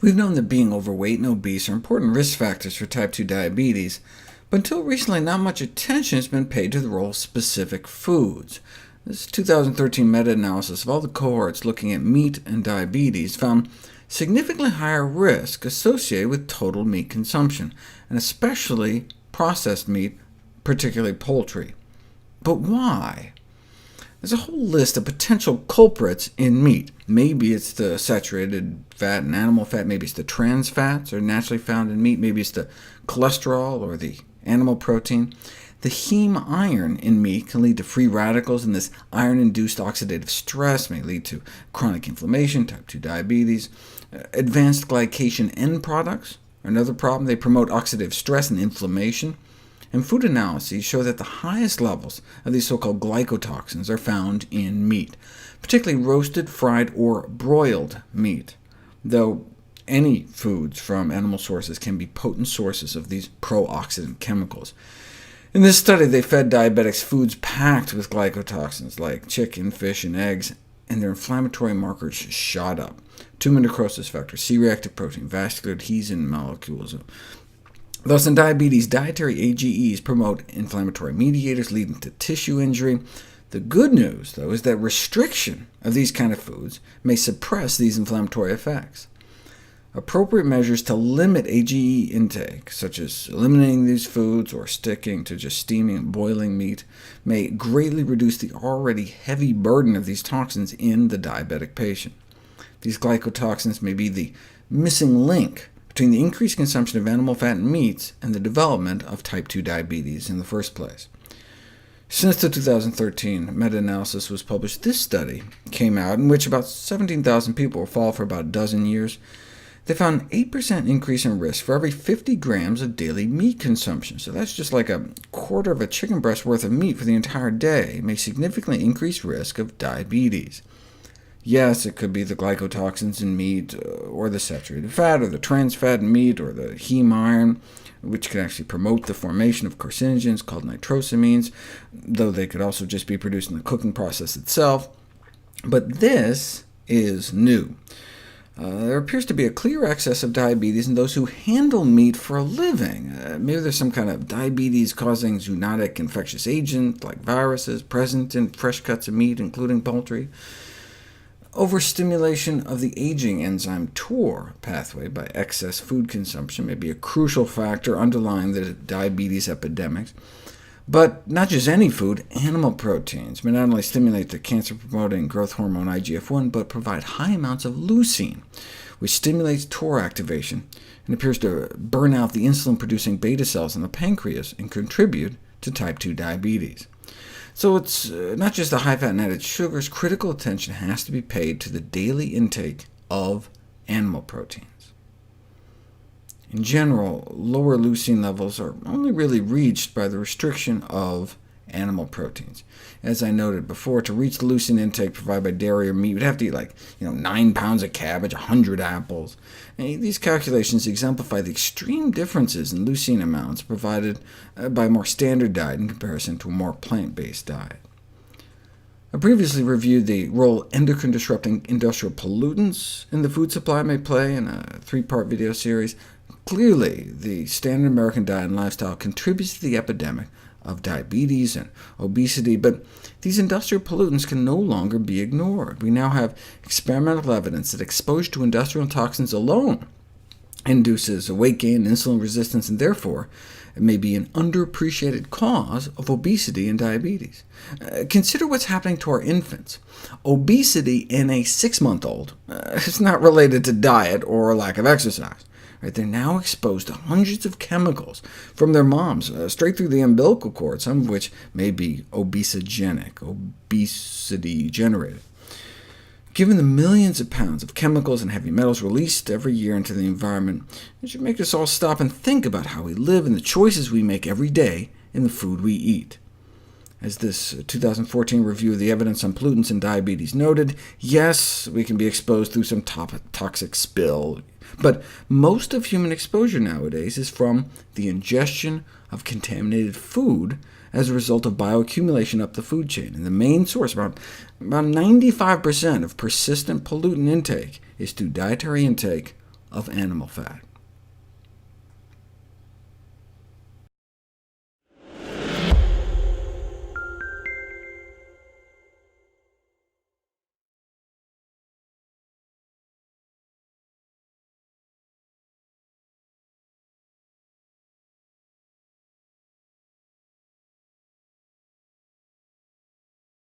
We've known that being overweight and obese are important risk factors for type 2 diabetes, but until recently not much attention has been paid to the role of specific foods. This 2013 meta-analysis of all the cohorts looking at meat and diabetes found significantly higher risk associated with total meat consumption, and especially processed meat, particularly poultry. But why? There's a whole list of potential culprits in meat. Maybe it's the saturated fat and animal fat, maybe it's the trans fats are naturally found in meat, maybe it's the cholesterol or the animal protein. The heme iron in meat can lead to free radicals, and this iron-induced oxidative stress may lead to chronic inflammation, type 2 diabetes. Advanced glycation end products are another problem. They promote oxidative stress and inflammation. And food analyses show that the highest levels of these so-called glycotoxins are found in meat, particularly roasted, fried, or broiled meat, though any foods from animal sources can be potent sources of these pro-oxidant chemicals. In this study, they fed diabetics foods packed with glycotoxins, like chicken, fish, and eggs, and their inflammatory markers shot up. Tumor necrosis factor, C-reactive protein, vascular adhesion molecules. Thus, in diabetes, dietary AGEs promote inflammatory mediators, leading to tissue injury. The good news, though, is that restriction of these kind of foods may suppress these inflammatory effects. Appropriate measures to limit AGE intake, such as eliminating these foods or sticking to just steaming and boiling meat, may greatly reduce the already heavy burden of these toxins in the diabetic patient. These glycotoxins may be the missing link between the increased consumption of animal fat and meats and the development of type 2 diabetes in the first place. Since the 2013 meta-analysis was published, this study came out, in which about 17,000 people were followed for about a dozen years. They found an 8% increase in risk for every 50 grams of daily meat consumption. So that's just like a quarter of a chicken breast worth of meat for the entire day. It may significantly increase risk of diabetes. Yes, it could be the glycotoxins in meat, or the saturated fat, or the trans fat in meat, or the heme iron, which can actually promote the formation of carcinogens called nitrosamines, though they could also just be produced in the cooking process itself. But this is new. There appears to be a clear excess of diabetes in those who handle meat for a living. Maybe there's some kind of diabetes-causing zoonotic infectious agent, like viruses, present in fresh cuts of meat, including poultry. Overstimulation of the aging enzyme TOR pathway by excess food consumption may be a crucial factor underlying the diabetes epidemics. But not just any food, animal proteins may not only stimulate the cancer-promoting growth hormone IGF-1, but provide high amounts of leucine, which stimulates TOR activation and appears to burn out the insulin-producing beta cells in the pancreas and contribute to type 2 diabetes. So it's not just the high-fat and added sugars. Critical attention has to be paid to the daily intake of animal proteins. In general, lower leucine levels are only really reached by the restriction of animal proteins. As I noted before, to reach the leucine intake provided by dairy or meat, you'd have to eat like 9 pounds of cabbage, 100 apples. And these calculations exemplify the extreme differences in leucine amounts provided by a more standard diet in comparison to a more plant-based diet. I previously reviewed the role endocrine-disrupting industrial pollutants in the food supply may play in a 3-part video series. Clearly, the standard American diet and lifestyle contributes to the epidemic of diabetes and obesity, but these industrial pollutants can no longer be ignored. We now have experimental evidence that exposure to industrial toxins alone induces weight gain and insulin resistance, and therefore it may be an underappreciated cause of obesity and diabetes. Consider what's happening to our infants. Obesity in a 6-month-old is not related to diet or lack of exercise. They're now exposed to hundreds of chemicals from their moms, straight through the umbilical cord, some of which may be obesogenic, obesity-generated. Given the millions of pounds of chemicals and heavy metals released every year into the environment, it should make us all stop and think about how we live and the choices we make every day in the food we eat. As this 2014 review of the evidence on pollutants and diabetes noted, yes, we can be exposed through some toxic spill, but most of human exposure nowadays is from the ingestion of contaminated food as a result of bioaccumulation up the food chain. And the main source, about 95% of persistent pollutant intake, is through dietary intake of animal fat.